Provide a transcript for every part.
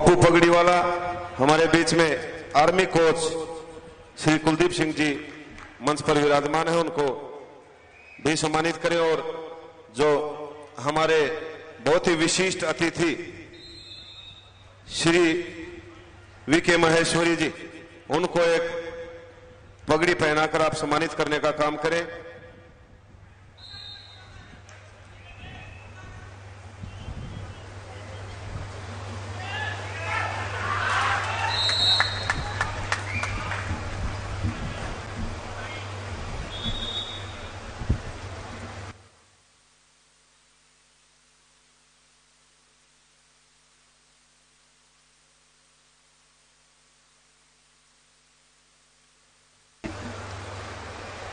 पप्पू पगड़ीवाला हमारे बीच में army coach Shri Kuldeep Singh ji मंच पर विराजमान है, उनको भी सम्मानित करें। और जो हमारे बहुत ही विशिष्ट अतिथि श्री वीके महेश्वरी जी, उनको एक पगड़ी पहनाकर आप सम्मानित करने का काम करें।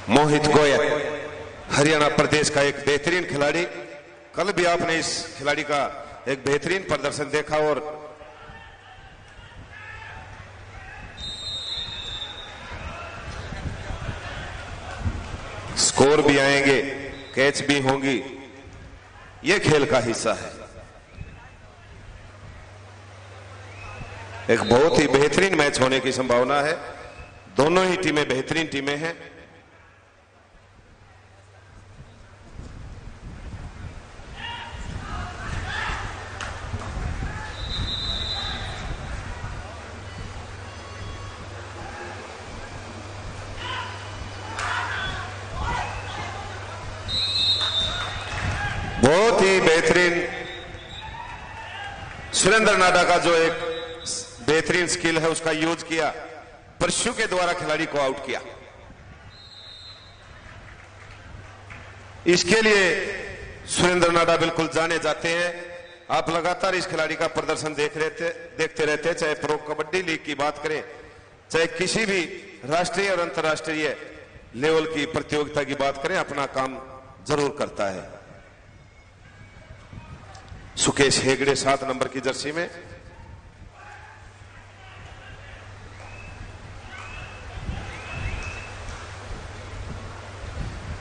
मोहित गोयल हरियाणा प्रदेश का एक बेहतरीन खिलाड़ी। कल भी आपने इस खिलाड़ी का एक बेहतरीन प्रदर्शन देखा और स्कोर भी आएंगे, कैच भी होंगी, यह खेल का हिस्सा है। एक बहुत ही बेहतरीन मैच होने की संभावना है। दोनों ही टीमें बेहतरीन टीमें हैं। बहुत ही बेहतरीन सुरेंद्र नाडा का जो एक बेहतरीन स्किल है उसका यूज किया, परशु के द्वारा खिलाड़ी को आउट किया। इसके लिए सुरेंद्र नाडा बिल्कुल जाने जाते हैं। आप लगातार इस खिलाड़ी का प्रदर्शन देखते रहते, चाहे प्रो कबड्डी लीग की बात करें, चाहे किसी भी राष्ट्रीय और अंतर्राष्ट्रीय लेवल की प्रतियोगिता की बात करें, अपना काम जरूर करता है। सुकेश हेगड़े 7 नंबर की जर्सी में,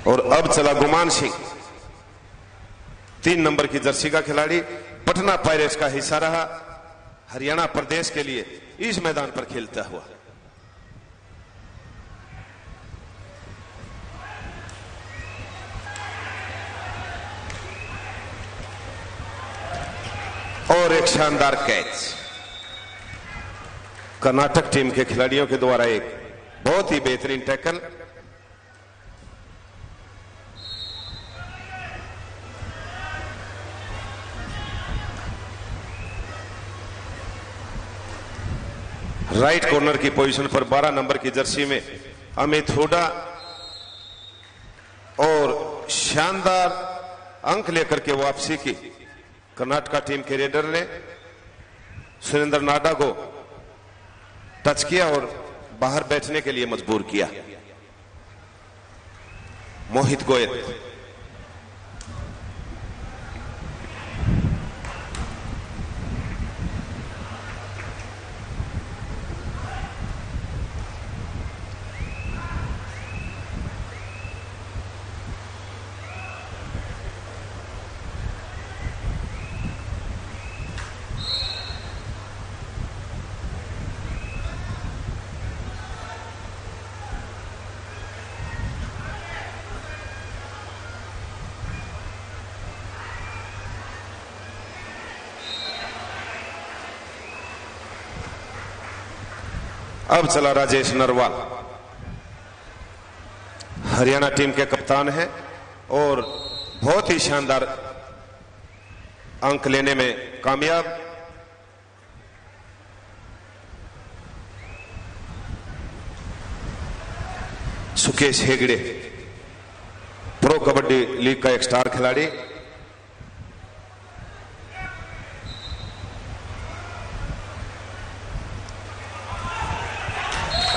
और अब चला गुमान सिंह 3 नंबर की जर्सी का खिलाड़ी। पटना पायरेट्स का हिस्सा रहा, हरियाणा प्रदेश के लिए इस मैदान पर खेलता हुआ। और एक शानदार कैच कर्नाटक टीम के खिलाड़ियों के द्वारा, एक बहुत ही बेहतरीन टैकल। राइट कॉर्नर की पोजीशन पर 12 नंबर की जर्सी में अमित हुडा, और शानदार अंक लेकर के वापसी की कर्नाटका टीम के रेडर ने सुरेंद्र नाडा को टच किया और बाहर बैठने के लिए मजबूर किया। मोहित गोयल अब चला राजेश नरवाल, हरियाणा टीम के कप्तान हैं और बहुत ही शानदार अंक लेने में कामयाब। सुकेश हेगड़े प्रो कबड्डी लीग का एक स्टार खिलाड़ी।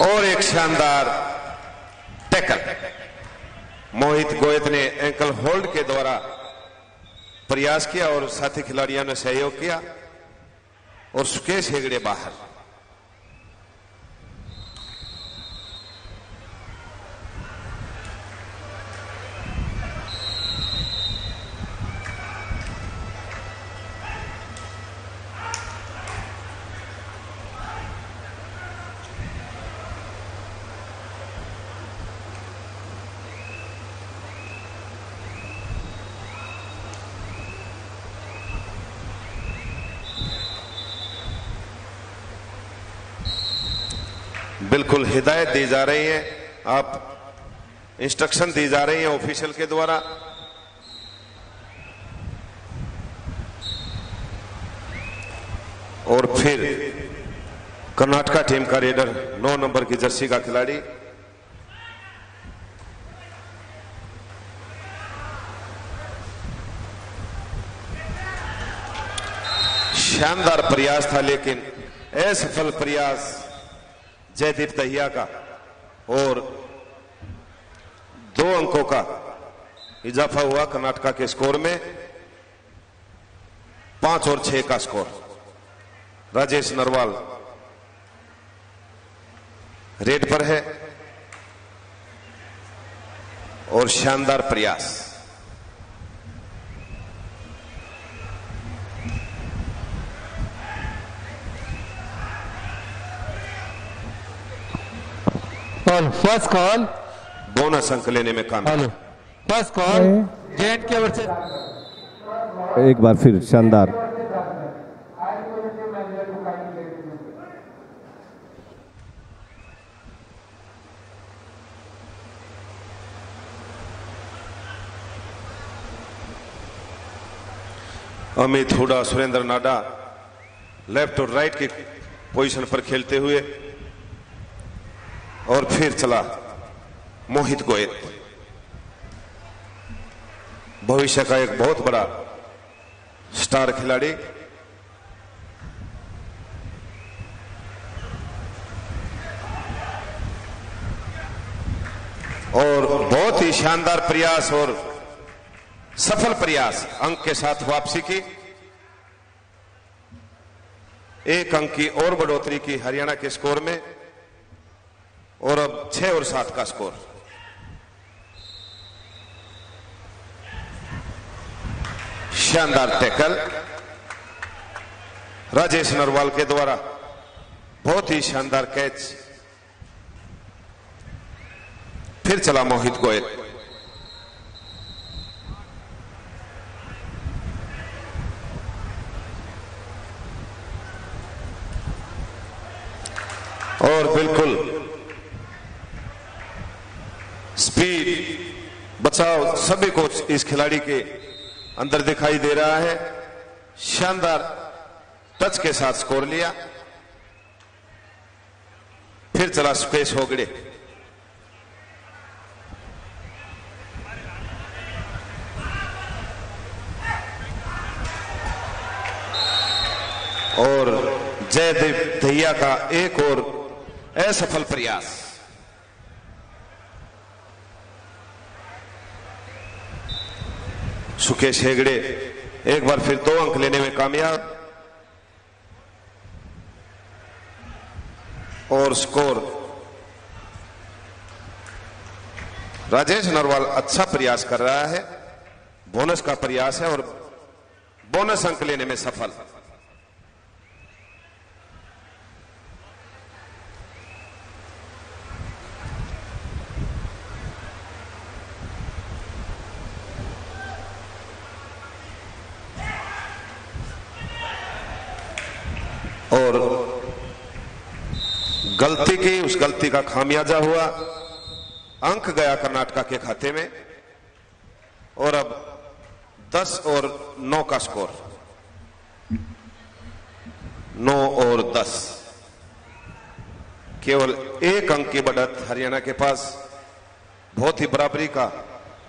और एक शानदार टैकल मोहित गोयल ने एंकल होल्ड के द्वारा प्रयास किया और साथी खिलाड़ियों ने सहयोग किया और सुकेश हेगड़े बाहर। बिल्कुल हिदायत दी जा रही है, आप इंस्ट्रक्शन दी जा रही है ऑफिशियल के द्वारा। और फिर कर्नाटका टीम का रेडर 9 नंबर की जर्सी का खिलाड़ी शानदार प्रयास था, लेकिन असफल प्रयास जयदीप दहिया का और 2 अंकों का इजाफा हुआ कर्नाटका के स्कोर में। 5 और 6 का स्कोर। राजेश नरवाल रेड पर है और शानदार प्रयास। फर्स्ट कॉल, बोनस अंक लेने में कामयाब। फर्स्ट कॉल जेएंड के ओर से। एक बार फिर शानदार। अमित हुडा, सुरेंद्र नाडा लेफ्ट और राइट की पोजीशन पर खेलते हुए, और फिर चला मोहित गोयल, भविष्य का एक बहुत बड़ा स्टार खिलाड़ी। और बहुत ही शानदार प्रयास और सफल प्रयास, अंक के साथ वापसी की। 1 अंक की और बढ़ोतरी की हरियाणा के स्कोर में, और अब 6 और 7 का स्कोर। शानदार टैकल राजेश नरवाल के द्वारा, बहुत ही शानदार कैच। फिर चला मोहित गोयल, और बिल्कुल स्पीड, बचाव सभी को इस खिलाड़ी के अंदर दिखाई दे रहा है। शानदार टच के साथ स्कोर लिया। फिर चला स्पेस होगड़े, और जयदीप दहिया का एक और असफल प्रयास। सुकेश हेगड़े एक बार फिर 2 अंक लेने में कामयाब, और स्कोर राजेश नरवाल अच्छा प्रयास कर रहा है, बोनस का प्रयास है और बोनस अंक लेने में सफल। और गलती की, उस गलती का खामियाजा हुआ, अंक गया कर्नाटका के खाते में, और अब 10 और 9 का स्कोर। 9 और 10, केवल 1 अंक की बढ़त हरियाणा के पास। बहुत ही बराबरी का,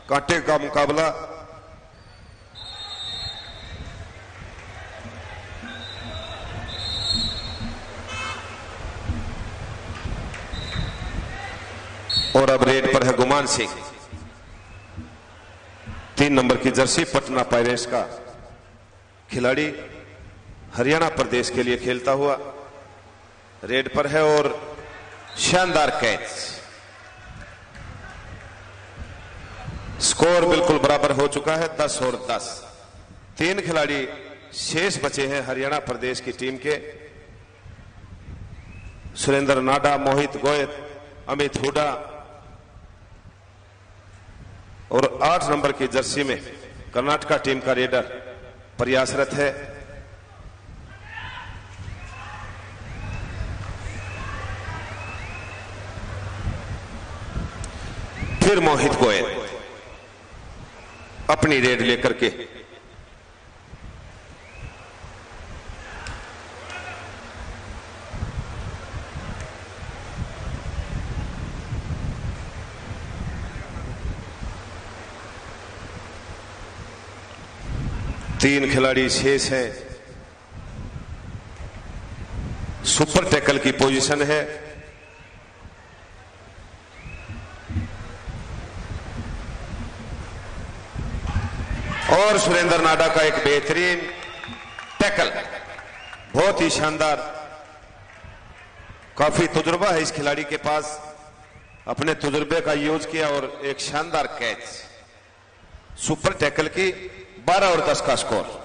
कांटे का मुकाबला। और अब रेड पर है गुमान सिंह, 3 नंबर की जर्सी, पटना पायरेट्स का खिलाड़ी, हरियाणा प्रदेश के लिए खेलता हुआ रेड पर है, और शानदार कैच। स्कोर बिल्कुल बराबर हो चुका है, 10 और 10। 3 खिलाड़ी शेष बचे हैं हरियाणा प्रदेश की टीम के, सुरेंद्र नाडा, मोहित गोयल, अमित हुडा, और 8 नंबर की जर्सी में कर्नाटका टीम का रेडर प्रयासरत है। फिर मोहित गोयल अपनी रेड लेकर के तीन खिलाड़ी शेष हैं। सुपर टैकल की पोजीशन है। और सुरेंद्र नाडा का एक बेहतरीन टैकल, बहुत ही शानदार। काफी तजुर्बा है इस खिलाड़ी के पास, अपने तजुर्बे का यूज किया और एक शानदार कैच। सुपर टैकल की 12 और 10 का स्कोर।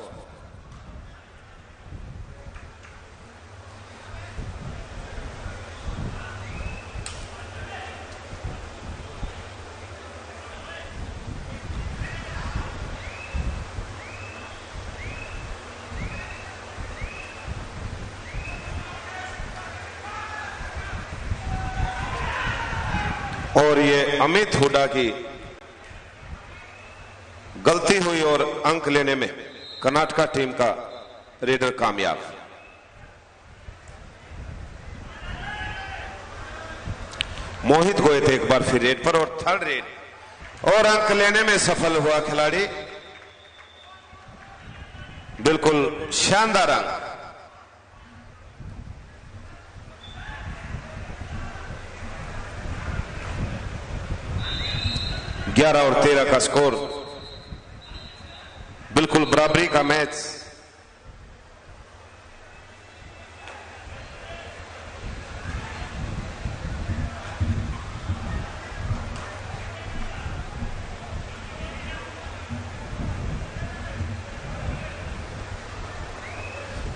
और ये अमित हुड्डा की गलती हुई और अंक लेने में कर्नाटका टीम का रेडर कामयाब। मोहित गोयल थे एक बार फिर रेड पर और थर्ड रेड और अंक लेने में सफल हुआ खिलाड़ी। बिल्कुल शानदार अंक। 11 और 13 का स्कोर, बिल्कुल बराबरी का मैच।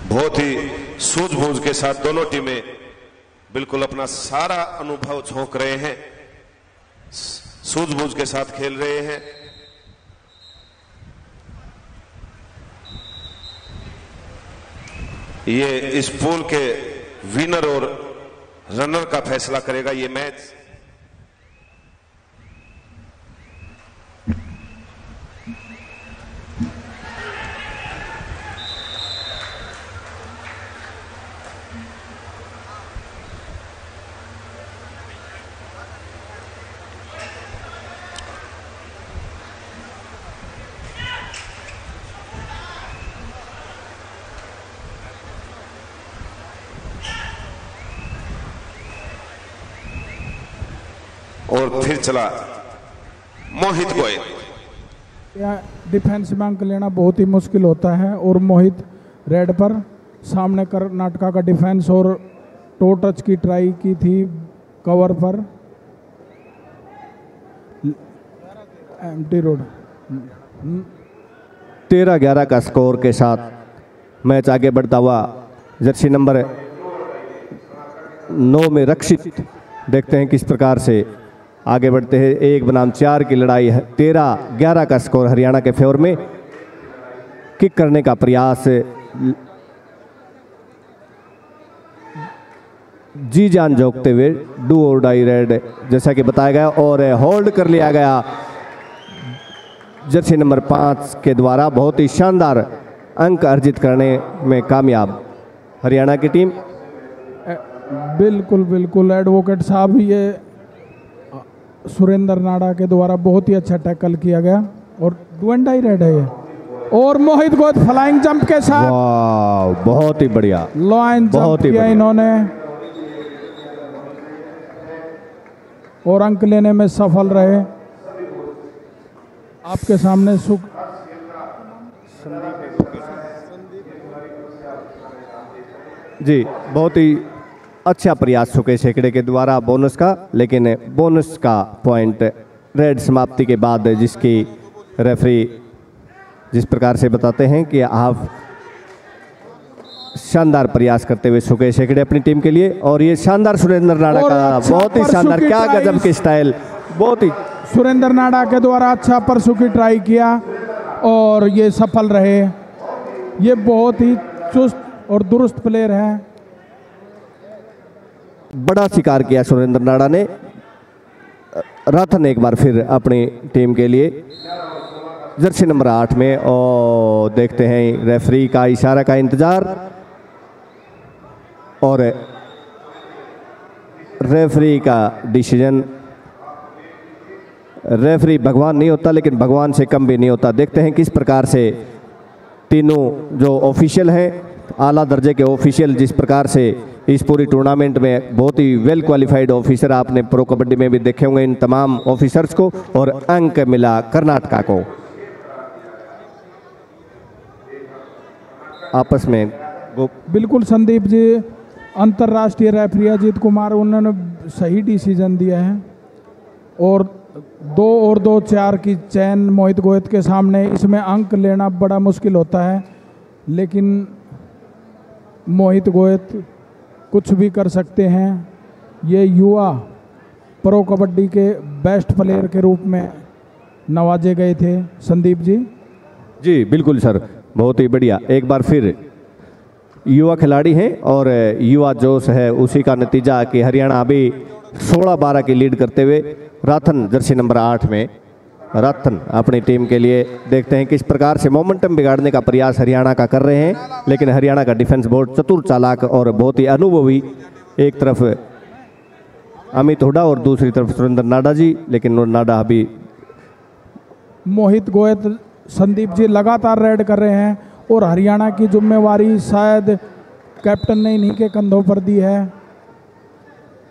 बहुत ही सूझबूझ के साथ दोनों टीमें बिल्कुल अपना सारा अनुभव झोंक रहे हैं, सूझबूझ के साथ खेल रहे हैं। ये इस पूल के विनर और रनर का फैसला करेगा ये मैच। और फिर चला मोहित गोयल। डिफेंस में अंक लेना बहुत ही मुश्किल होता है और मोहित रेड पर सामने कर्नाटका का डिफेंस और टो टच की ट्राई की थी कवर पर एम्प्टी रोड। 13-11 का स्कोर के साथ मैच आगे बढ़ता हुआ जर्सी नंबर 9 में रक्षित देखते हैं किस प्रकार से आगे बढ़ते हैं। 1 बनाम 4 की लड़ाई है। 13-11 का स्कोर हरियाणा के फेवर में। किक करने का प्रयास जी जान झोंकते हुए डू और डाई रेड जैसा कि बताया गया और होल्ड कर लिया गया जर्सी नंबर 5 के द्वारा। बहुत ही शानदार अंक अर्जित करने में कामयाब हरियाणा की टीम। बिल्कुल बिल्कुल एडवोकेट साहब, ये सुरेंद्र नाडा के द्वारा बहुत ही अच्छा टैकल किया गया और डू एंड डाई रेड है ये। और मोहित गोयल फ्लाइंग जंप के साथ बहुत ही बढ़िया लाइन जंप किया इन्होंने और अंक लेने में सफल रहे। आपके सामने जी बहुत ही अच्छा प्रयास सुकेश हेगड़े के द्वारा बोनस का, लेकिन बोनस का पॉइंट रेड समाप्ति के बाद जिसकी रेफरी जिस प्रकार से बताते हैं कि आप शानदार प्रयास करते हुए सुकेश हेगड़े अपनी टीम के लिए। और ये शानदार सुरेंद्र नाडा का बहुत ही शानदार, क्या गजब की स्टाइल। बहुत ही सुरेंद्र नाडा के द्वारा अच्छा परसू की ट्राई किया और ये सफल रहे। ये बहुत ही चुस्त और दुरुस्त प्लेयर है। बड़ा शिकार किया सुरेंद्र नाडा ने। राथन एक बार फिर अपनी टीम के लिए जर्सी नंबर 8 में, और देखते हैं रेफरी का इशारा का इंतजार, और रेफरी का डिसीजन। रेफरी भगवान नहीं होता लेकिन भगवान से कम भी नहीं होता। देखते हैं किस प्रकार से तीनों जो ऑफिशियल हैं, आला दर्जे के ऑफिशियल, जिस प्रकार से इस पूरी टूर्नामेंट में बहुत ही वेल क्वालिफाइड ऑफिसर आपने प्रो कबड्डी में भी देखे होंगे इन तमाम ऑफिसर्स को, और अंक मिला कर्नाटका को। आपस में बिल्कुल संदीप जी, अंतर्राष्ट्रीय रेफरी अजीत कुमार उन्होंने सही डिसीजन दिया है, और 2 और 2 4 की चैन मोहित गोयत के सामने, इसमें अंक लेना बड़ा मुश्किल होता है, लेकिन मोहित गोयत कुछ भी कर सकते हैं। ये युवा प्रो कबड्डी के बेस्ट प्लेयर के रूप में नवाजे गए थे संदीप जी। जी बिल्कुल सर, बहुत ही बढ़िया। एक बार फिर युवा खिलाड़ी हैं और युवा जोश है, उसी का नतीजा कि हरियाणा अभी 16-12 की लीड करते हुए राथन जर्सी नंबर 8 में, राथन अपनी टीम के लिए देखते हैं किस प्रकार से मोमेंटम बिगाड़ने का प्रयास हरियाणा का कर रहे हैं, लेकिन हरियाणा का डिफेंस बोर्ड चतुर चालाक और बहुत ही अनुभवी, एक तरफ अमित हुड्डा और दूसरी तरफ सुरेंद्र नाडा जी, लेकिन नाडा अभी मोहित गोयत संदीप जी लगातार रेड कर रहे हैं, और हरियाणा की जिम्मेवारी शायद कैप्टन ने इन्हीं के कंधों पर दी है।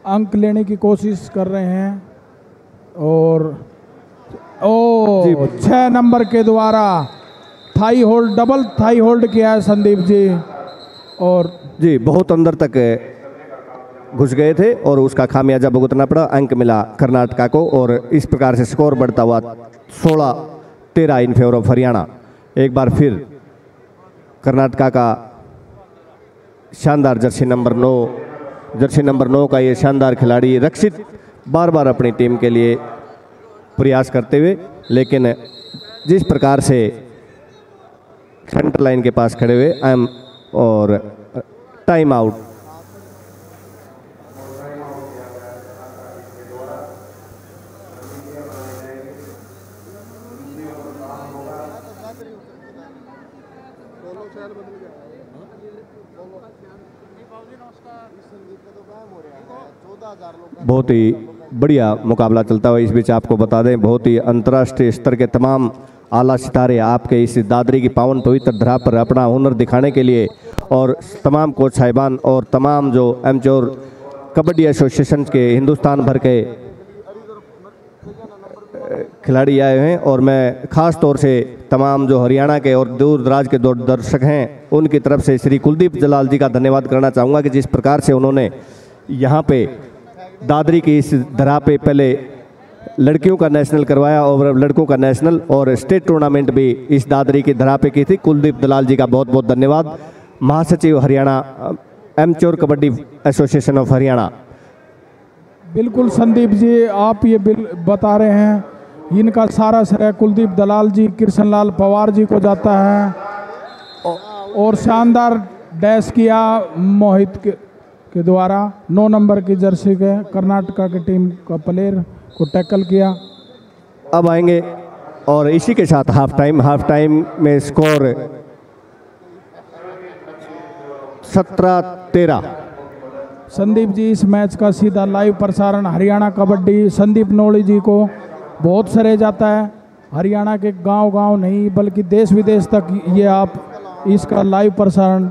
अंक लेने की कोशिश कर रहे हैं, और 6 नंबर के द्वारा thigh hold, double thigh hold किया है संदीप जी, और जी बहुत अंदर तक घुस गए थे और उसका खामियाजा भुगतना पड़ा। अंक मिला कर्नाटका को, और इस प्रकार से स्कोर बढ़ता हुआ 16-13 इन फेवर ऑफ हरियाणा। एक बार फिर कर्नाटका का शानदार जर्सी नंबर 9 का ये शानदार खिलाड़ी रक्षित बार बार अपनी टीम के लिए प्रयास करते हुए, लेकिन जिस प्रकार से सेंटर लाइन के पास खड़े हुए और टाइम आउट। बहुत ही बढ़िया मुकाबला चलता हुआ। इस बीच आपको बता दें, बहुत ही अंतर्राष्ट्रीय स्तर के तमाम आला सितारे आपके इस दादरी की पावन पवित्र धरा पर अपना हुनर दिखाने के लिए, और तमाम कोच साहिबान और तमाम जो एमच्योर कबड्डी एसोसिएशन के हिंदुस्तान भर के खिलाड़ी आए हैं, और मैं ख़ास तौर से तमाम जो हरियाणा के और दूर दराज के दर्शक हैं उनकी तरफ से श्री कुलदीप जलाल जी का धन्यवाद करना चाहूँगा कि जिस प्रकार से उन्होंने यहाँ पे दादरी की इस धरा पे पहले लड़कियों का नेशनल करवाया और लड़कों का नेशनल और स्टेट टूर्नामेंट भी इस दादरी की धरा पे की थी। कुलदीप दलाल जी का बहुत बहुत धन्यवाद। महासचिव हरियाणा एमच्योर कबड्डी एसोसिएशन ऑफ हरियाणा। बिल्कुल संदीप जी, आप ये बता रहे हैं, इनका सारा श्रेय कुलदीप दलाल जी, कृष्णलाल पवार जी को जाता है, और शानदार डैश किया मोहित के द्वारा 9 नंबर की जर्सी के कर्नाटका की टीम का प्लेयर को टैकल किया। अब आएंगे और इसी के साथ हाफ टाइम में स्कोर 17-13। संदीप जी, इस मैच का सीधा लाइव प्रसारण हरियाणा कबड्डी संदीप नोड़ी जी को बहुत सराहा जाता है। हरियाणा के गांव नहीं बल्कि देश विदेश तक ये आप इसका लाइव प्रसारण,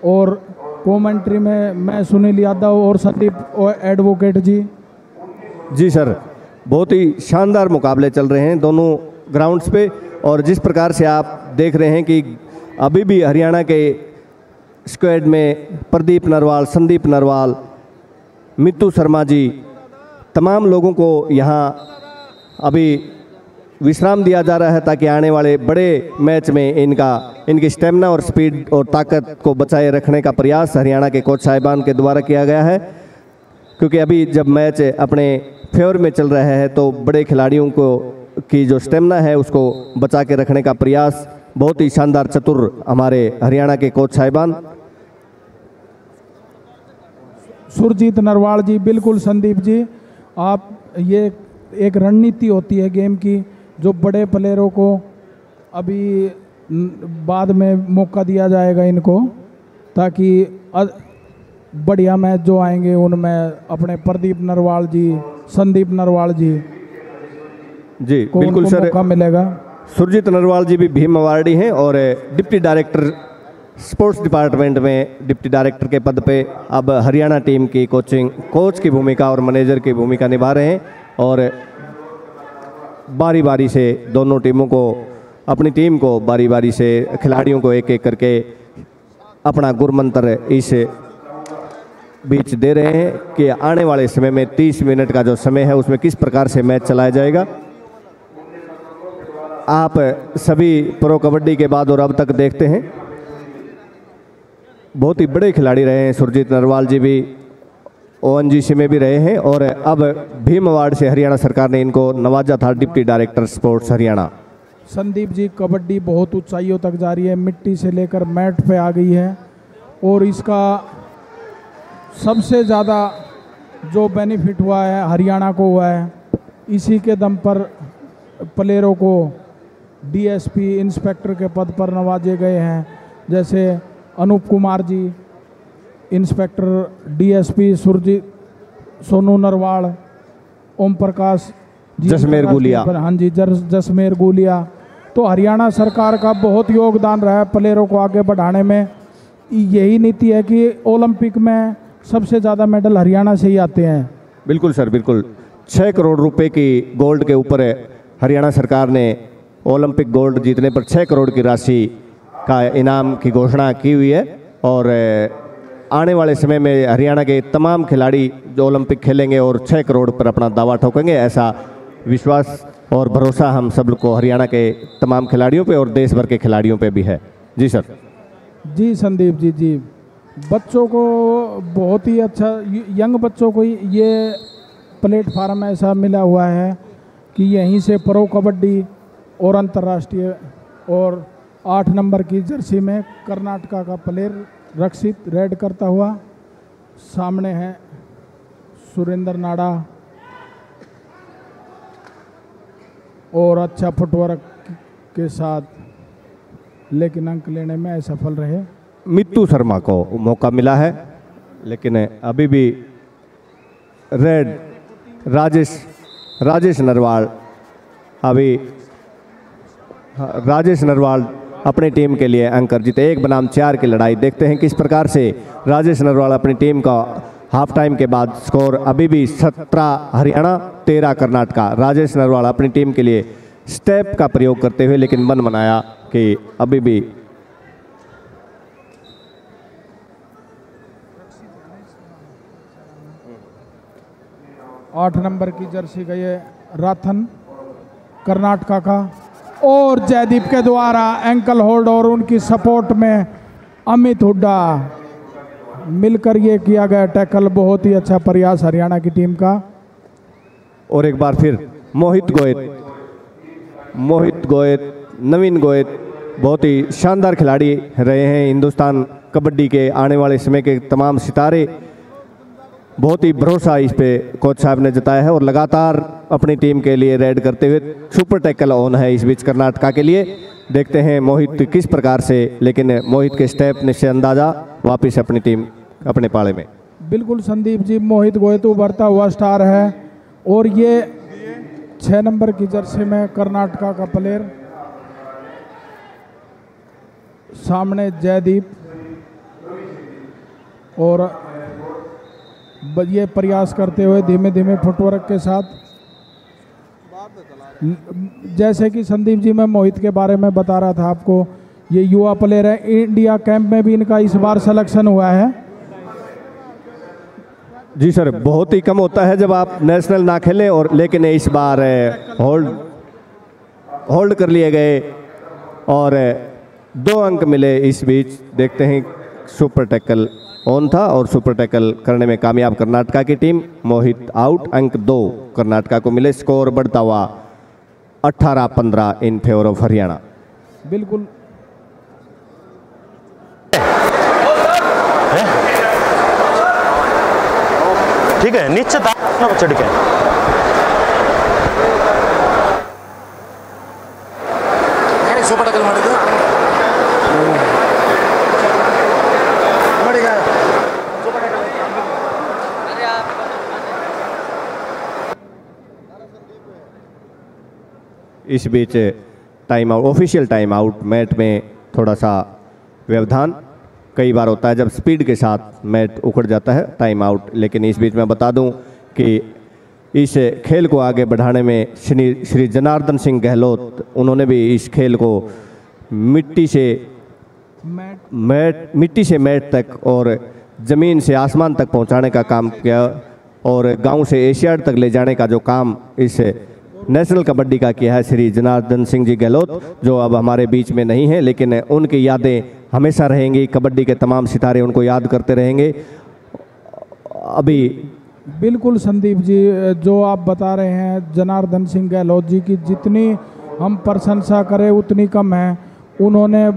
और कमेंट्री में मैं सुनील यादव और संदीप एडवोकेट जी। जी सर, बहुत ही शानदार मुकाबले चल रहे हैं दोनों ग्राउंड्स पे, और जिस प्रकार से आप देख रहे हैं कि अभी भी हरियाणा के स्क्वाड में प्रदीप नरवाल, संदीप नरवाल, मित्तू शर्मा जी, तमाम लोगों को यहाँ अभी विश्राम दिया जा रहा है ताकि आने वाले बड़े मैच में इनकी स्टेमिना और स्पीड और ताकत को बचाए रखने का प्रयास हरियाणा के कोच साहिबान के द्वारा किया गया है। क्योंकि अभी जब मैच अपने फेवर में चल रहा है तो बड़े खिलाड़ियों को की जो स्टेमिना है उसको बचा के रखने का प्रयास बहुत ही शानदार चतुर हमारे हरियाणा के कोच साहिबान। सुरजीत नरवाल जी, बिल्कुल संदीप जी, आप ये एक रणनीति होती है गेम की, जो बड़े प्लेयरों को अभी बाद में मौका दिया जाएगा इनको, ताकि बढ़िया मैच जो आएंगे उनमें अपने प्रदीप नरवाल जी, संदीप नरवाल जी को बिल्कुल उनको सर, मौका मिलेगा। सुरजीत नरवाल जी भी भीम अवार्डी हैं और डिप्टी डायरेक्टर स्पोर्ट्स डिपार्टमेंट में डिप्टी डायरेक्टर के पद पे अब हरियाणा टीम की कोच की भूमिका और मैनेजर की भूमिका निभा रहे हैं और बारी बारी से दोनों टीमों को, अपनी टीम को बारी बारी से खिलाड़ियों को एक एक करके अपना गुरमंत्र इस बीच दे रहे हैं कि आने वाले समय में 30 मिनट का जो समय है उसमें किस प्रकार से मैच चलाया जाएगा। आप सभी प्रो कबड्डी के बाद और अब तक देखते हैं बहुत ही बड़े खिलाड़ी रहे हैं। सुरजीत नरवाल जी भी ONGC में भी रहे हैं और अब भीम अवार्ड से हरियाणा सरकार ने इनको नवाजा था, deputy director sports Haryana. Sandeep ji, kabaddi बहुत ऊंचाइयों तक जा रही है, मिट्टी से लेकर मैट पे आ गई है और इसका सबसे ज़्यादा जो बेनिफिट हुआ है हरियाणा को हुआ है, इसी के दम पर प्लेयरों को DSP इंस्पेक्टर के पद पर नवाजे गए हैं, जैसे अनूप कुमार जी इंस्पेक्टर, DSP सुरजीत, सोनू नरवाल, ओम प्रकाश जी, जसमेर गुलिया, हाँ जी जसमेर गुलिया। तो हरियाणा सरकार का बहुत योगदान रहा है प्लेयरों को आगे बढ़ाने में। यही नीति है कि ओलंपिक में सबसे ज़्यादा मेडल हरियाणा से ही आते हैं। बिल्कुल सर, बिल्कुल 6 करोड़ रुपए की गोल्ड के ऊपर हरियाणा सरकार ने ओलंपिक गोल्ड जीतने पर 6 करोड़ की राशि का इनाम की घोषणा की हुई है और आने वाले समय में हरियाणा के तमाम खिलाड़ी जो ओलंपिक खेलेंगे और 6 करोड़ पर अपना दावा ठोकेंगे, ऐसा विश्वास और भरोसा हम सब को हरियाणा के तमाम खिलाड़ियों पे और देश भर के खिलाड़ियों पे भी है। जी सर। जी संदीप जी, बच्चों को बहुत ही अच्छा, यंग बच्चों को ये प्लेटफार्म ऐसा मिला हुआ है कि यहीं से प्रो कबड्डी और अंतर्राष्ट्रीय, और 8 नंबर की जर्सी में कर्नाटका का प्लेयर रक्षित रेड करता हुआ, सामने है सुरेंद्र नाडा और अच्छा फुटवर्क के साथ, लेकिन अंक लेने में असफल रहे। मित्तू शर्मा को मौका मिला है, लेकिन अभी भी रेड राजेश नरवाल, अभी राजेश नरवाल अपनी टीम के लिए अंक जीते। 1 बनाम 4 की लड़ाई देखते हैं किस प्रकार से राजेश नरवाल अपनी टीम का हाफ टाइम के बाद स्कोर अभी भी 17 हरियाणा 13 कर्नाटका। राजेश नरवाल अपनी टीम के लिए स्टेप का प्रयोग करते हुए लेकिन मन बनाया कि अभी भी 8 नंबर की जर्सी का ये राथन कर्नाटका का, और जयदीप के द्वारा एंकल होल्ड और उनकी सपोर्ट में अमित हुड्डा मिलकर ये किया गया टैकल। बहुत ही अच्छा प्रयास हरियाणा की टीम का। और एक बार फिर मोहित गोयत, नवीन गोयत बहुत ही शानदार खिलाड़ी रहे हैं। हिंदुस्तान कबड्डी के आने वाले समय के तमाम सितारे, बहुत ही भरोसा इस पे कोच साहब ने जताया है और लगातार अपनी टीम के लिए रेड करते हुए सुपर टैकल ऑन है इस बीच कर्नाटका के लिए। देखते हैं मोहित किस प्रकार से, लेकिन मोहित के स्टेप से अंदाजा वापस अपनी टीम अपने पाले में। बिल्कुल संदीप जी, मोहित गोयत उभरता हुआ स्टार है और ये 6 नंबर की जर्सी में कर्नाटका का प्लेयर, सामने जयदीप, और ये प्रयास करते हुए धीमे धीमे फुटवर्क के साथ, जैसे कि संदीप जी मैं मोहित के बारे में बता रहा था आपको, ये युवा प्लेयर है। इंडिया कैंप में भी इनका इस बार सिलेक्शन हुआ है। जी सर, बहुत ही कम होता है जब आप नेशनल ना खेलें, और लेकिन इस बार होल्ड कर लिए गए और 2 अंक मिले इस बीच। देखते हैं सुपर टैकल ऑन था और सुपर टैकल करने में कामयाब कर्नाटका की टीम। मोहित आउट, अंक 2 कर्नाटका को मिले। स्कोर बढ़ता हुआ 18-15 इन फेवर ऑफ हरियाणा। बिल्कुल ठीक है, नीचे चढ़ के इस बीच time out, official time out, mat में थोड़ा सा व्यवधान कई बार होता है जब स्पीड के साथ मैट उखड़ जाता है, टाइम आउट। लेकिन इस बीच मैं बता दूं कि इस खेल को आगे बढ़ाने में श्री जनार्दन सिंह गहलोत, उन्होंने भी इस खेल को मिट्टी से मैट तक और ज़मीन से आसमान तक पहुंचाने का काम किया और गांव से एशियाड तक ले जाने का जो काम इस नेशनल कबड्डी का किया है श्री जनार्दन सिंह जी गहलोत, जो अब हमारे बीच में नहीं है, लेकिन उनकी यादें हमेशा रहेंगी। कबड्डी के तमाम सितारे उनको याद करते रहेंगे। अभी बिल्कुल संदीप जी, जो आप बता रहे हैं जनार्दन सिंह गहलोत जी की, जितनी हम प्रशंसा करें उतनी कम है। उन्होंने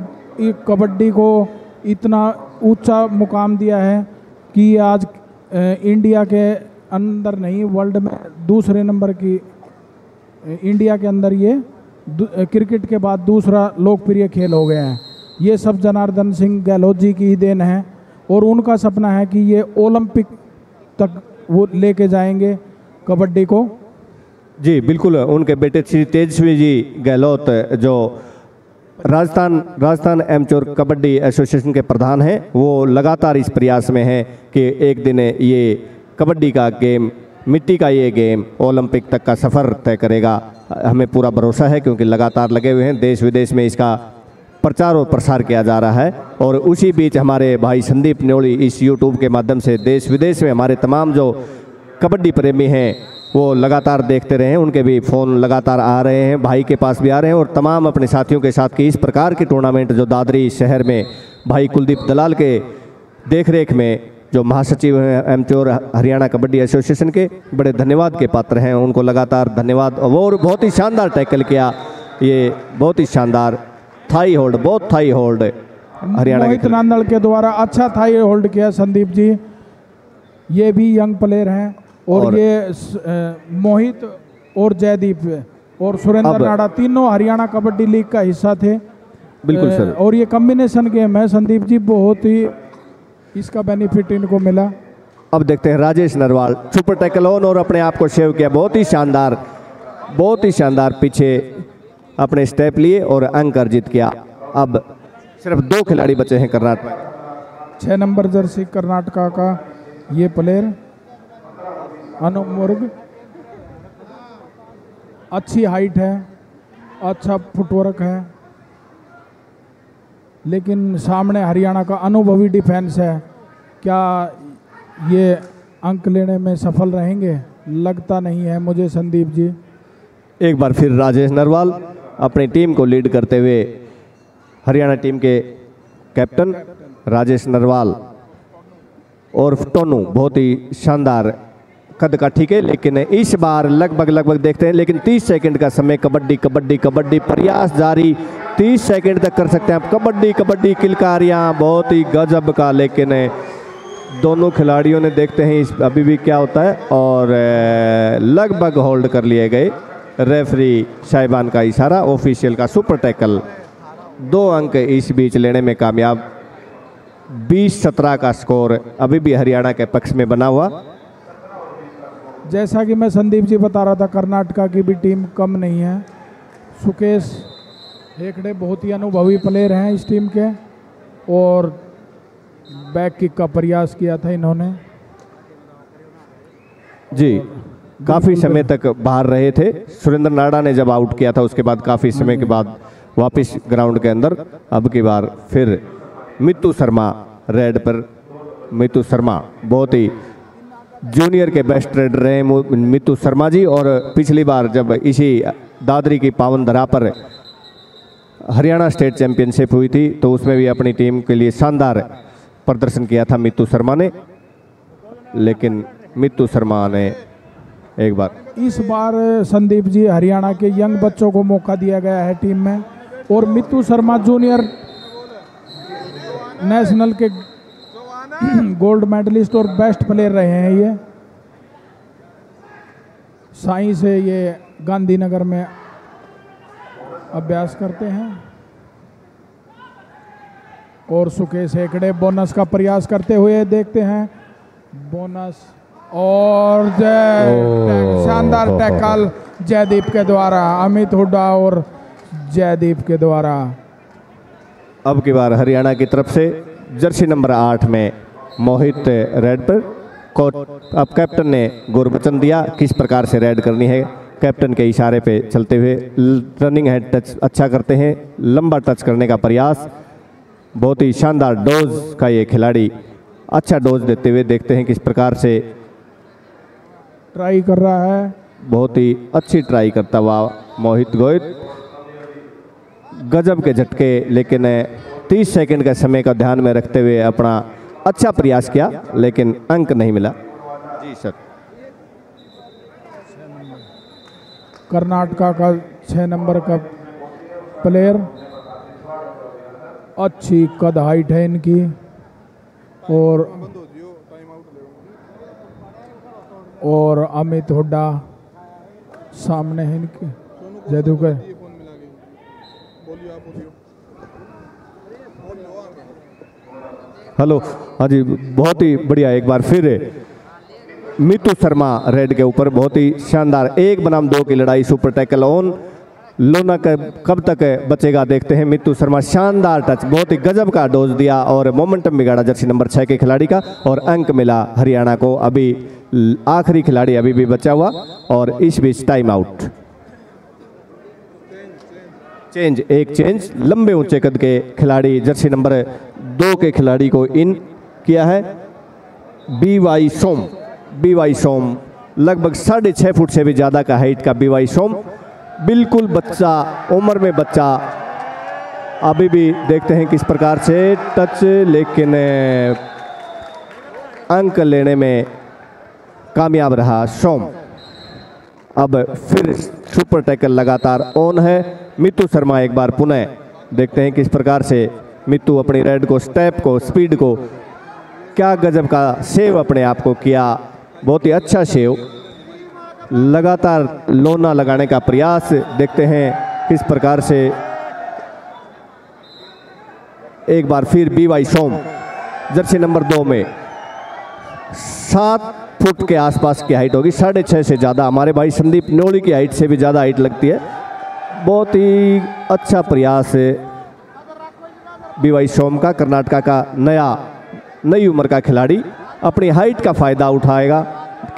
कबड्डी को इतना ऊंचा मुकाम दिया है कि आज इंडिया के अंदर नहीं, वर्ल्ड में दूसरे नंबर की, इंडिया के अंदर ये क्रिकेट के बाद दूसरा लोकप्रिय खेल हो गया है। ये सब जनार्दन सिंह गहलोत जी की ही देन है और उनका सपना है कि ये ओलंपिक तक वो लेके जाएंगे कबड्डी को। जी बिल्कुल, उनके बेटे श्री तेजस्वी जी गहलोत जो राजस्थान एमेच्योर कबड्डी एसोसिएशन के प्रधान हैं, वो लगातार इस प्रयास में हैं कि एक दिन ये कबड्डी का गेम, मिट्टी का ये गेम ओलंपिक तक का सफ़र तय करेगा। हमें पूरा भरोसा है क्योंकि लगातार लगे हुए हैं, देश विदेश में इसका प्रचार और प्रसार किया जा रहा है। और उसी बीच हमारे भाई संदीप न्योली इस यूट्यूब के माध्यम से देश विदेश में हमारे तमाम जो कबड्डी प्रेमी हैं वो लगातार देखते रहे हैं, उनके भी फ़ोन लगातार आ रहे हैं, भाई के पास भी आ रहे हैं और तमाम अपने साथियों के साथ कि इस प्रकार की टूर्नामेंट जो दादरी शहर में भाई कुलदीप दलाल के देखरेख में, जो महासचिव हैं एमेच्योर हरियाणा कबड्डी एसोसिएशन के, बड़े धन्यवाद के पात्र हैं, उनको लगातार धन्यवाद। और बहुत ही शानदार टैकल किया, ये बहुत ही शानदार थाई होल्ड, बहुत थाई होल्ड हरियाणा मोहित नांदल के द्वारा अच्छा थाई होल्ड किया संदीप जी। ये भी यंग प्लेयर हैं और ये मोहित और जयदीप और सुरेंद्र नाड़ा तीनों हरियाणा कबड्डी लीग का हिस्सा थे। बिल्कुल सर। और ये कॉम्बिनेशन गेम है संदीप जी, बहुत ही इसका बेनिफिट इनको मिला। अब देखते हैं Rajesh Narwal, super tackle on और अपने आप को सेव किया, बहुत ही शानदार पीछे अपने स्टेप लिए और अंक अर्जित किया। अब सिर्फ 2 खिलाड़ी बचे हैं कर्नाटक। 6 नंबर जर्सी कर्नाटका का ये प्लेयर अनुमुर्ग, अच्छी हाइट है, अच्छा फुटवर्क है, लेकिन सामने हरियाणा का अनुभवी डिफेंस है। क्या ये अंक लेने में सफल रहेंगे? लगता नहीं है मुझे संदीप जी। एक बार फिर राजेश नरवाल अपनी टीम को लीड करते हुए, हरियाणा टीम के कैप्टन राजेश नरवाल और टोनू, बहुत ही शानदार कद का, ठीक है, लेकिन इस बार लगभग देखते हैं, लेकिन 30 सेकंड का समय, कबड्डी प्रयास जारी, 30 सेकंड तक कर सकते हैं आप। कबड्डी किलकारियाँ बहुत ही गजब का, लेकिन दोनों खिलाड़ियों ने, देखते हैं इस अभी भी क्या होता है, और लगभग होल्ड कर लिए गए। रेफरी साहिबान का इशारा, ऑफिशियल का सुपर टैकल, 2 अंक इस बीच लेने में कामयाब। 20-17 का स्कोर अभी भी हरियाणा के पक्ष में बना हुआ। जैसा कि मैं संदीप जी बता रहा था, कर्नाटका की भी टीम कम नहीं है। सुकेश हेगड़े बहुत ही अनुभवी प्लेयर हैं इस टीम के और बैक किक का प्रयास किया था इन्होंने। जी काफ़ी समय तक बाहर रहे थे। सुरेंद्र नाड़ा ने जब आउट किया था उसके बाद काफ़ी समय के बाद वापस ग्राउंड के अंदर। अब की बार फिर मित्तू शर्मा रेड पर। मित्तू शर्मा बहुत ही जूनियर के बेस्ट रेडर रहे मित्तू शर्मा जी, और पिछली बार जब इसी दादरी की पावन धरा पर हरियाणा स्टेट चैंपियनशिप हुई थी तो उसमें भी अपनी टीम के लिए शानदार प्रदर्शन किया था मित्तू शर्मा ने। लेकिन मित्तू शर्मा ने एक बार, इस बार संदीप जी हरियाणा के यंग बच्चों को मौका दिया गया है टीम में, और मित्तू शर्मा जूनियर नेशनल के गोल्ड मेडलिस्ट और बेस्ट प्लेयर रहे हैं। ये साई से ये गांधीनगर में अभ्यास करते हैं। और सुकेश हेगड़े बोनस का प्रयास करते हुए देखते हैं, बोनस और शानदार टैकल जयदीप के द्वारा, अमित हुड्डा और जयदीप के द्वारा। अब की बार हरियाणा की तरफ से जर्सी नंबर 8 में मोहित रेड पर अब कैप्टन ने गुरबचन दिया किस प्रकार से रेड करनी है। कैप्टन के इशारे पे चलते हुए रनिंग हेड टच अच्छा करते हैं, लंबा टच करने का प्रयास, बहुत ही शानदार डोज का ये खिलाड़ी अच्छा डोज देते हुए देखते हैं किस प्रकार से ट्राई कर रहा है। बहुत ही अच्छी ट्राई करता हुआ मोहित गोयत, गजब के झटके, लेकिन 30 सेकंड का समय का ध्यान में रखते हुए अपना अच्छा प्रयास किया लेकिन अंक नहीं मिला। जी सर। कर्नाटका का 6 नंबर का प्लेयर, अच्छी कद हाइट है इनकी और अमित हुड्डा सामने है इनके जयदू के। हेलो, हाँ जी, बहुत ही बढ़िया। एक बार फिर मितू शर्मा रेड के ऊपर बहुत ही शानदार 1 बनाम 2 की लड़ाई, सुपर टैकल ऑन। लोना कब तक बचेगा देखते हैं। मितू शर्मा शानदार टच, बहुत ही गजब का डोज दिया और मोमेंटम बिगाड़ा जर्सी नंबर 6 के खिलाड़ी का और अंक मिला हरियाणा को। अभी आखिरी खिलाड़ी अभी भी बचा हुआ और इस बीच टाइम आउट। चेंज, एक चेंज, लंबे ऊंचे कद के खिलाड़ी जर्सी नंबर 2 के खिलाड़ी को इन किया है बीवाई सोम, लगभग 6.5 फुट से भी ज़्यादा का हाइट का बीवाई सोम, बिल्कुल बच्चा, उम्र में बच्चा। अभी भी देखते हैं किस प्रकार से टच, लेकिन अंक लेने में कामयाब रहा सोम। अब फिर सुपर टैकल लगातार ऑन है। मितू शर्मा एक बार पुनः देखते हैं किस प्रकार से मितू अपनी रेड को, स्टेप को, स्पीड को, क्या गजब का सेव अपने आप को किया, बहुत ही अच्छा सेव। लगातार लोना लगाने का प्रयास, देखते हैं किस प्रकार से। एक बार फिर बीवाई सोम जर्सी नंबर 2 में 7 फुट के आसपास की हाइट होगी, 6.5 से ज़्यादा। हमारे भाई संदीप नोली की हाइट से भी ज़्यादा हाइट लगती है। बहुत ही अच्छा प्रयास है बीवाई सोम का। कर्नाटका का नई उम्र का खिलाड़ी अपनी हाइट का फायदा उठाएगा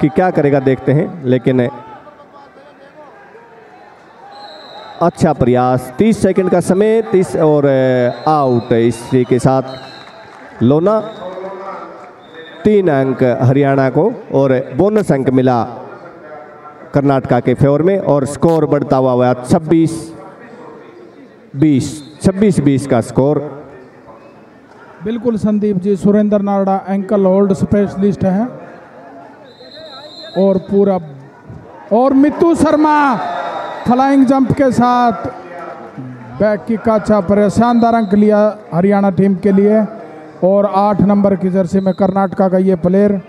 कि क्या करेगा देखते हैं, लेकिन अच्छा प्रयास। 30 सेकंड का समय, 30 और आउट। इसी के साथ लोना 3 अंक हरियाणा को और बोनस अंक मिला कर्नाटका के फेवर में और स्कोर बढ़ता हुआ 26-20 का स्कोर। बिल्कुल संदीप जी, सुरेंद्र नाड़ा एंकल होल्ड स्पेशलिस्ट हैं और पूरा, और मितू शर्मा फ्लाइंग जंप के साथ बैक की काचा पर शानदार अंक लिया हरियाणा टीम के लिए। और 8 नंबर की जर्सी में कर्नाटका का ये प्लेयर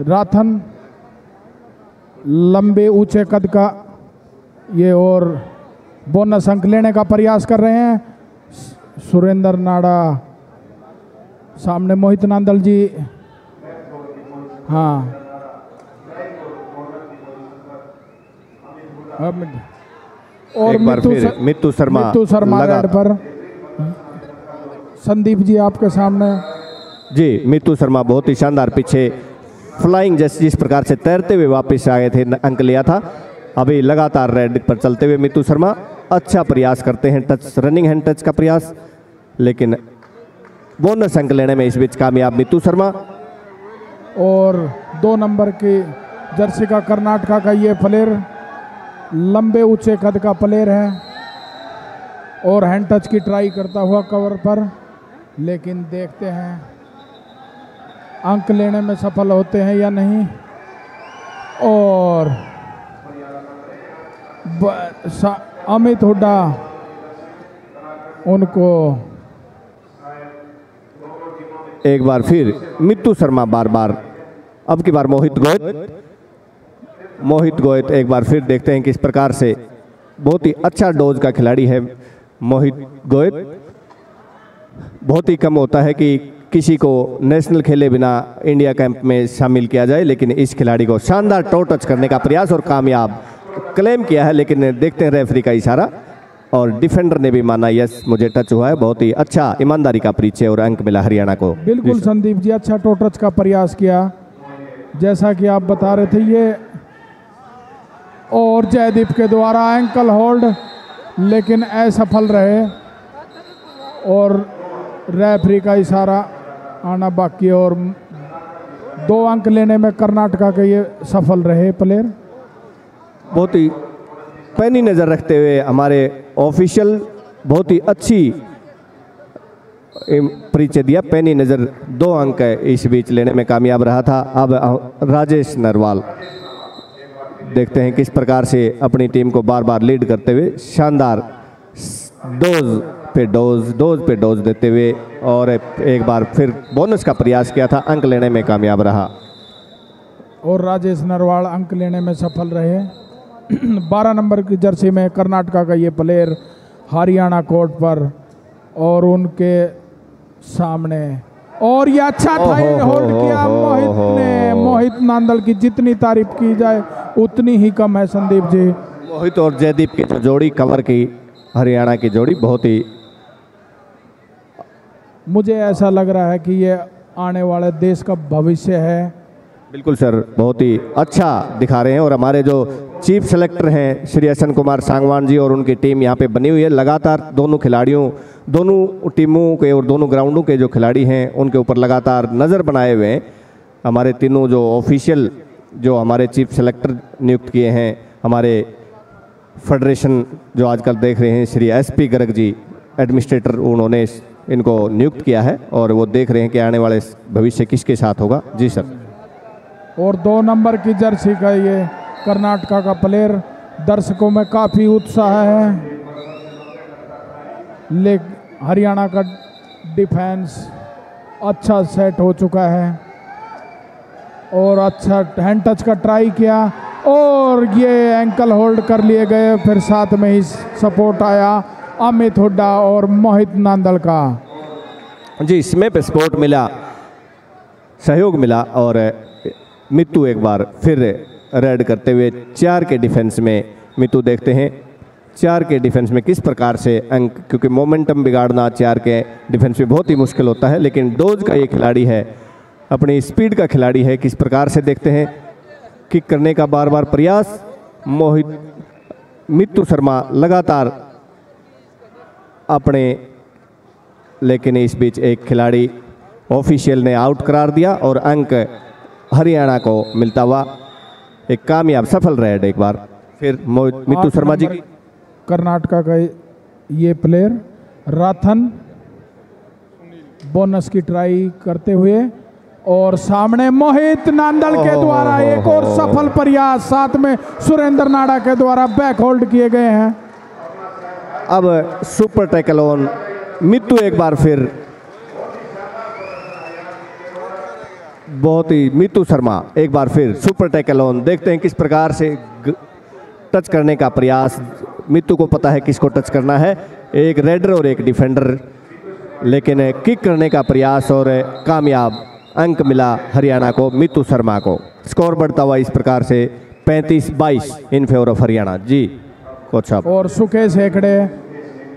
राथन, लंबे ऊंचे कद का ये, और बोनस अंक लेने का प्रयास कर रहे हैं। सुरेंद्र नाड़ा सामने, मोहित नांदल जी, हाँ, और एक बार फिर मितू शर्मा रेड पर। संदीप जी आपके सामने। जी, मितू शर्मा बहुत ही शानदार पीछे फ्लाइंग जैसे जिस प्रकार से तैरते हुए वापस आए थे, अंक लिया था। अभी लगातार रेड पर चलते हुए मितू शर्मा अच्छा प्रयास करते हैं, टच, रनिंग हैंड टच का प्रयास, लेकिन बोनस अंक लेने में इस बीच कामयाब मितू शर्मा। और 2 नंबर की जर्सी का कर्नाटका का ये प्लेयर लंबे ऊंचे कद का प्लेयर है और हैंड टच की ट्राई करता हुआ कवर पर, लेकिन देखते हैं अंक लेने में सफल होते हैं या नहीं। और अमित हुड्डा उनको एक बार फिर मितू शर्मा बार, अब की बार मोहित गोयत एक बार फिर देखते हैं किस प्रकार से, बहुत ही अच्छा डोज का खिलाड़ी है मोहित गोयत। बहुत ही कम होता है कि किसी को नेशनल खेले बिना इंडिया कैंप में शामिल किया जाए, लेकिन इस खिलाड़ी को शानदार टो टच करने का प्रयास और कामयाब क्लेम किया है, लेकिन देखते हैं रेफरी का इशारा और डिफेंडर ने भी माना यस मुझे टच हुआ है। बहुत ही अच्छा ईमानदारी का परिचय और अंक मिला हरियाणा को। बिल्कुल संदीप जी, अच्छा टो टच का प्रयास किया जैसा कि आप बता रहे थे ये, और जयदीप के द्वारा एंकल होल्ड लेकिन असफल रहे और रेफरी का इशारा आना बाकी है और 2 अंक लेने में कर्नाटका के ये सफल रहे प्लेयर। बहुत ही पैनी नज़र रखते हुए हमारे ऑफिशियल बहुत ही अच्छी परिचय दिया। पैनी नज़र 2 अंक इस बीच लेने में कामयाब रहा था। अब राजेश नरवाल देखते हैं किस प्रकार से अपनी टीम को बार बार लीड करते हुए शानदार डोज पे डोज देते हुए और एक बार फिर बोनस का प्रयास किया था, अंक लेने में कामयाब रहा और राजेश नरवाल अंक लेने में सफल रहे। 12 नंबर की जर्सी में कर्नाटका का ये प्लेयर हरियाणा कोर्ट पर और उनके सामने, और ये अच्छा था होल्ड किया मोहित ने। मोहित नांदल की जितनी तारीफ की जाए उतनी ही कम है संदीप जी। मोहित और जयदीप की जो जोड़ी कवर की, हरियाणा की जोड़ी बहुत ही, मुझे ऐसा लग रहा है कि ये आने वाले देश का भविष्य है। बिल्कुल सर, बहुत ही अच्छा दिखा रहे हैं। और हमारे जो चीफ सेलेक्टर हैं श्री अशन कुमार सांगवान जी और उनकी टीम यहाँ पे बनी हुई है। लगातार दोनों खिलाड़ियों, दोनों टीमों के और दोनों ग्राउंडों के जो खिलाड़ी हैं उनके ऊपर लगातार नज़र बनाए हुए हैं। हमारे तीनों जो ऑफिशियल जो हमारे चीफ सेलेक्टर नियुक्त किए हैं, हमारे फेडरेशन जो आजकल देख रहे हैं श्री SP गर्ग जी एडमिनिस्ट्रेटर, उन्होंने इनको नियुक्त किया है और वो देख रहे हैं कि आने वाले भविष्य किसके साथ होगा। जी सर। और 2 नंबर की जर्सी का ये कर्नाटका का प्लेयर, दर्शकों में काफ़ी उत्साह है, लेकिन हरियाणा का डिफेंस अच्छा सेट हो चुका है और अच्छा हैंड टच का ट्राई किया और ये एंकल होल्ड कर लिए गए। फिर साथ में ही सपोर्ट आया अमित हुड्डा और मोहित नांदल का। जी, इसमें पे सपोर्ट मिला, सहयोग मिला और मित्तू एक बार फिर रेड करते हुए 4 के डिफेंस में। मित्तू देखते हैं 4 के डिफेंस में किस प्रकार से अंक, क्योंकि मोमेंटम बिगाड़ना 4 के डिफेंस में बहुत ही मुश्किल होता है, लेकिन डोज का ये खिलाड़ी है, अपनी स्पीड का खिलाड़ी है। किस प्रकार से देखते हैं किक करने का बार बार प्रयास, मित्तू शर्मा लगातार अपने, लेकिन इस बीच एक खिलाड़ी ऑफिशियल ने आउट करार दिया और अंक हरियाणा को मिलता हुआ एक कामयाब सफल रेड एक बार फिर मित्तू शर्मा जी की। कर्नाटका का ये प्लेयर राथन बोनस की ट्राई करते हुए और सामने मोहित नांदल के द्वारा एक और सफल प्रयास, साथ में सुरेंद्र नाडा के द्वारा बैक होल्ड किए गए हैं। अब सुपर टैकल ऑन मित्तू एक बार फिर, बहुत ही मित्तू शर्मा एक बार फिर सुपर टैकल ऑन। देखते हैं किस प्रकार से टच करने का प्रयास, मित्तू को पता है किसको टच करना है, एक रेडर और एक डिफेंडर, लेकिन किक करने का प्रयास और कामयाब अंक मिला हरियाणा को, मित्तू शर्मा को। स्कोर बढ़ता हुआ इस प्रकार से 35-22 इन फेवर ऑफ हरियाणा। जी कोच साहब। और सुकेश हेगड़े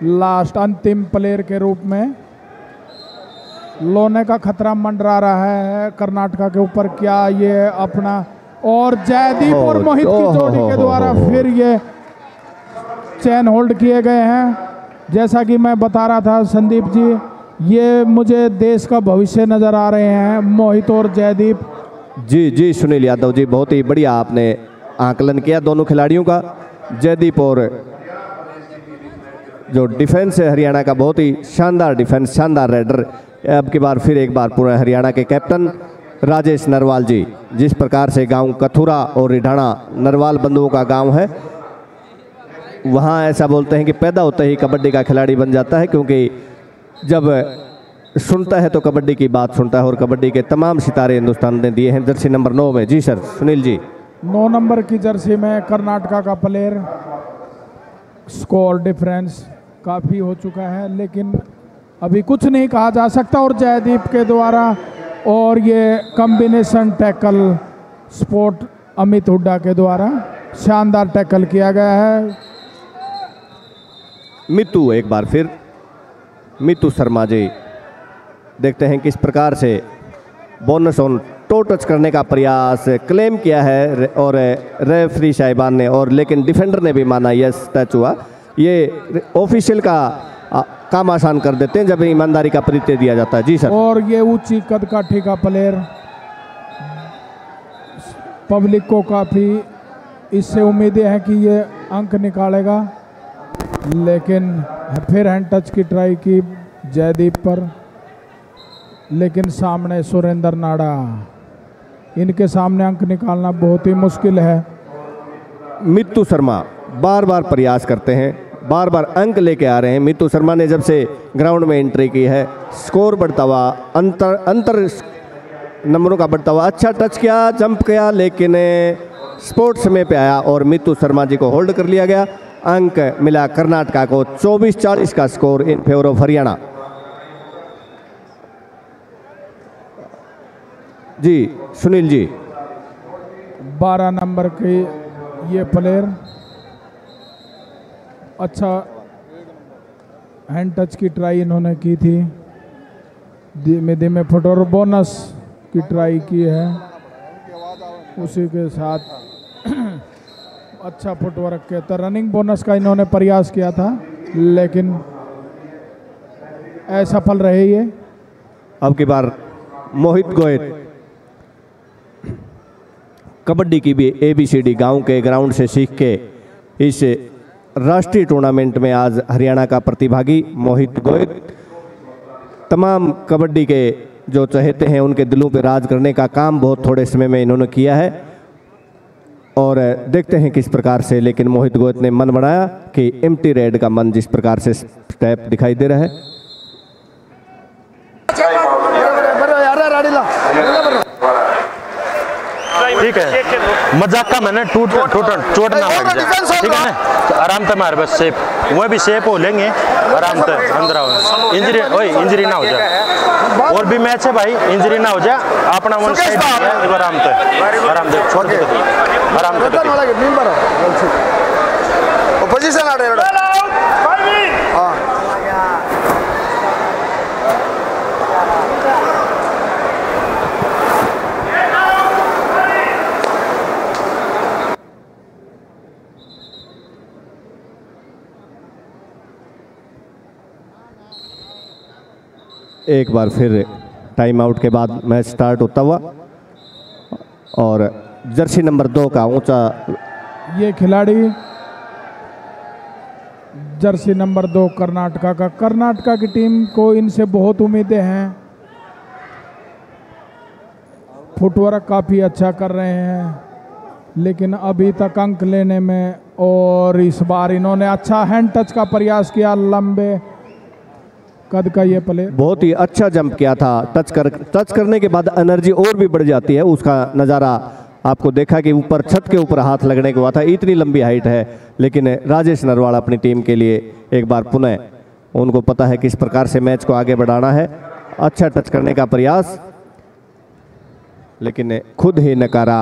लास्ट अंतिम प्लेयर के रूप में, लोने का खतरा मंडरा रहा है कर्नाटका के ऊपर, क्या ये अपना, और जयदीप और मोहित की जोड़ी के द्वारा फिर ये चैन होल्ड किए गए हैं। जैसा कि मैं बता रहा था संदीप जी, ये मुझे देश का भविष्य नज़र आ रहे हैं मोहित और जयदीप। जी सुनील यादव जी, बहुत ही बढ़िया आपने आकलन किया दोनों खिलाड़ियों का। जयदीप और जो डिफेंस है हरियाणा का, बहुत ही शानदार डिफेंस, शानदार रेडर। अब की बार फिर एक बार पूरा हरियाणा के कैप्टन राजेश नरवाल जी, जिस प्रकार से गांव कथुरा और रिढाणा नरवाल बंधुओं का गांव है, वहां ऐसा बोलते हैं कि पैदा होते ही कबड्डी का खिलाड़ी बन जाता है, क्योंकि जब सुनता है तो कबड्डी की बात सुनता है और कबड्डी के तमाम सितारे हिंदुस्तान ने दिए हैं। जर्सी नंबर 9 में। जी सर सुनील जी। 9 नंबर की जर्सी में कर्नाटका का प्लेयर, स्कोर डिफरेंस काफ़ी हो चुका है, लेकिन अभी कुछ नहीं कहा जा सकता। और जयदीप के द्वारा और ये combination tackle sport Amit Hooda के द्वारा शानदार टैकल किया गया है। मितू एक बार फिर, मितू शर्मा जी, देखते हैं किस प्रकार से बोनस ऑन टो टच करने का प्रयास क्लेम किया है और रेफरी साहिबान ने, और लेकिन डिफेंडर ने भी माना यस टच हुआ। ये ऑफिशियल का काम आसान कर देते हैं जब ईमानदारी का परिचय दिया जाता है। जी सर। और ये ऊंची कद काठी का प्लेयर, पब्लिक को काफ़ी इससे उम्मीदें हैं कि ये अंक निकालेगा, लेकिन फिर हैंड टच की ट्राई की जयदीप पर, लेकिन सामने सुरेंद्र नाड़ा, इनके सामने अंक निकालना बहुत ही मुश्किल है। मित्तू शर्मा बार बार प्रयास करते हैं, बार बार अंक लेके आ रहे हैं। मित्तू शर्मा ने जब से ग्राउंड में एंट्री की है, स्कोर बढ़ता हुआ, अंतर नंबरों का बढ़ता हुआ। अच्छा टच किया, जंप किया, लेकिन स्पोर्ट्स में पे आया और मित्तू शर्मा जी को होल्ड कर लिया गया। अंक मिला कर्नाटका को 24-40 का score in favour of Haryana. जी सुनील जी। 12 नंबर के ये प्लेयर अच्छा हैंड टच की ट्राई इन्होंने की थी, धीमे धीमे फुट और बोनस की ट्राई की है, उसी के साथ अच्छा फुटवर्क के तो रनिंग बोनस का इन्होंने प्रयास किया था, लेकिन असफल रहे ये। अब की बार मोहित गोयल कबड्डी की भी ABCD गांव के ग्राउंड से सीख के इस राष्ट्रीय टूर्नामेंट में आज हरियाणा का प्रतिभागी मोहित गोयल तमाम कबड्डी के जो चहेते हैं उनके दिलों पे राज करने का काम बहुत थोड़े समय में इन्होंने किया है। और देखते हैं किस प्रकार से, लेकिन मोहित गोयल ने मन बनाया कि एम्प्टी रेड का मन जिस प्रकार से स्टेप दिखाई दे रहा है। ठीक है, मजाक का मैंने चोट ना लग जाए, ठीक है ना, आराम से मार, बस सेफ, वह भी सेफ हो लेंगे आराम से, अंदर आओ, इंजरी ना हो जाए। और भी मैच है भाई, इंजरी ना हो जाए, अपना वन साइड आराम से छोड़ के आराम से पोजीशन आ रहे हैं। एक बार फिर टाइम आउट के बाद मैच स्टार्ट होता हुआ और जर्सी नंबर 2 का ऊंचा ये खिलाड़ी जर्सी नंबर 2 कर्नाटका की टीम को इनसे बहुत उम्मीदें हैं। फुटवर्क काफ़ी अच्छा कर रहे हैं, लेकिन अभी तक अंक लेने में, और इस बार इन्होंने अच्छा हैंड टच का प्रयास किया, लंबे कद का ये प्लेयर बहुत ही अच्छा जंप किया था। टच करने के बाद एनर्जी और भी बढ़ जाती है। उसका नज़ारा आपको देखा कि ऊपर छत के ऊपर हाथ लगने के हुआ था, इतनी लंबी हाइट है, लेकिन राजेश नरवाल अपनी टीम के लिए एक बार पुनः उनको पता है किस प्रकार से मैच को आगे बढ़ाना है। अच्छा टच करने का प्रयास, लेकिन खुद ही नकारा,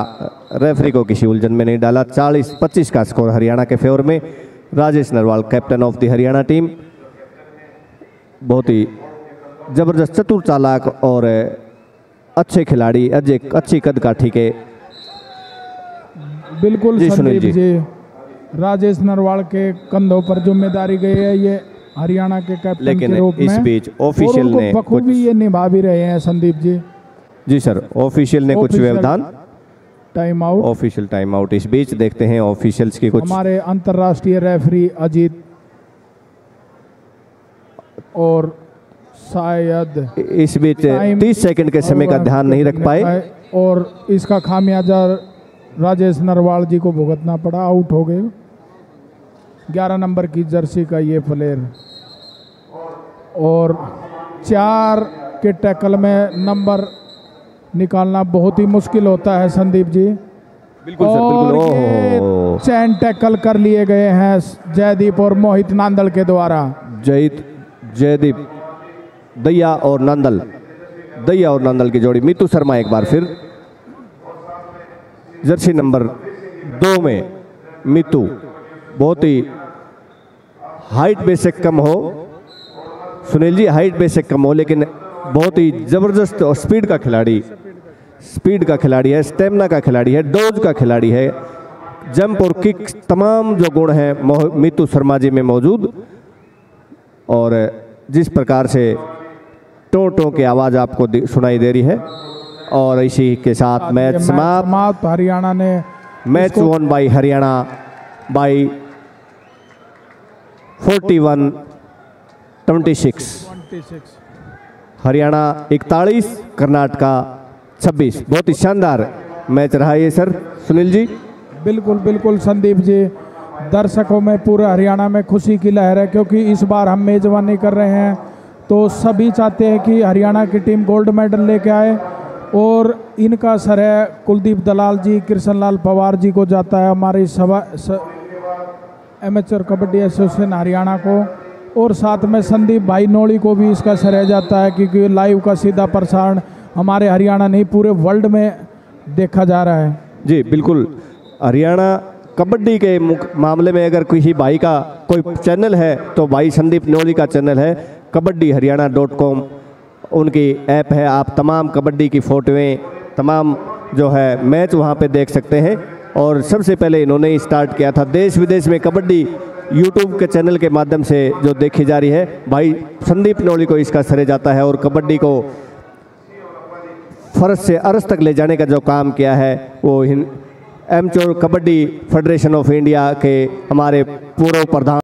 रेफरी को किसी उलझन में नहीं डाला। 40-25 का स्कोर हरियाणा के फेवर में। Rajesh Narwal captain of the Haryana team, बहुत ही जबरदस्त, चतुर, चालाक और अच्छे खिलाड़ी, अच्छी कद काठी के। बिल्कुल संदीप जी, राजेश नरवाल के कंधों पर जिम्मेदारी गई है ये हरियाणा के कैप्टन के रूप में। इस बीच ऑफिशियल ने बखूबी ये निभा भी रहे हैं संदीप जी। जी सर, ऑफिशियल ने कुछ व्यवधान, time out, official time out. इस बीच देखते हैं ऑफिशियल्स की कुछ। हमारे अंतर्राष्ट्रीय रेफरी अजीत और शायद इस बीच 30 सेकंड के समय का ध्यान नहीं रख पाए और इसका खामियाजा राजेश नरवाल जी को भुगतना पड़ा, आउट हो गए। 11 नंबर की जर्सी का ये प्लेयर, और 4 के टैकल में नंबर निकालना बहुत ही मुश्किल होता है संदीप जी। बिल्कुल सर, और बिल्कुल। ये चैन टैकल कर लिए गए हैं जयदीप और मोहित नांदल के द्वारा। जयदीप दैया और नांदल की जोड़ी। मितू शर्मा एक बार फिर जर्सी नंबर 2 में मितू, बहुत ही हाइट बेशक कम हो सुनील जी, हाइट बेशक कम हो, लेकिन बहुत ही ज़बरदस्त और स्पीड का खिलाड़ी है, स्टेमिना का खिलाड़ी है, डोज का खिलाड़ी है, जंप और किक तमाम जो गुण हैं मितू शर्मा जी में मौजूद। और जिस प्रकार से टों की आवाज़ आपको सुनाई दे रही है, और इसी के साथ मैच समाप्त। हरियाणा ने match won by Haryana by 41-26। Haryana 41, Karnataka 26। बहुत ही शानदार मैच रहा ये सर सुनील जी। बिल्कुल बिल्कुल संदीप जी, दर्शकों में पूरे हरियाणा में खुशी की लहर है, क्योंकि इस बार हम मेजबानी कर रहे हैं तो सभी चाहते हैं कि हरियाणा की टीम गोल्ड मेडल लेके आए, और इनका श्रेय कुलदीप दलाल जी, कृष्णलाल पवार जी को जाता है, हमारी एमेचर कबड्डी एसोसिएशन हरियाणा को, और साथ में संदीप भाई नोड़ी को भी इसका श्रेय जाता है, क्योंकि लाइव का सीधा प्रसारण हमारे हरियाणा नहीं पूरे वर्ल्ड में देखा जा रहा है। जी बिल्कुल, हरियाणा कबड्डी के मामले में अगर किसी भाई का कोई चैनल है तो भाई संदीप नोड़ी का चैनल है kabaddiharyana.com, उनकी ऐप है। आप तमाम कबड्डी की फ़ोटोएँ, तमाम जो है मैच वहाँ पे देख सकते हैं। और सबसे पहले इन्होंने स्टार्ट किया था देश विदेश में कबड्डी यूट्यूब के चैनल के माध्यम से जो देखी जा रही है, भाई संदीप नोड़ी को इसका श्रेय जाता है। और कबड्डी को फर्श से अरस तक ले जाने का जो काम किया है वो amateur kabaddi federation of India के हमारे पूर्व प्रधान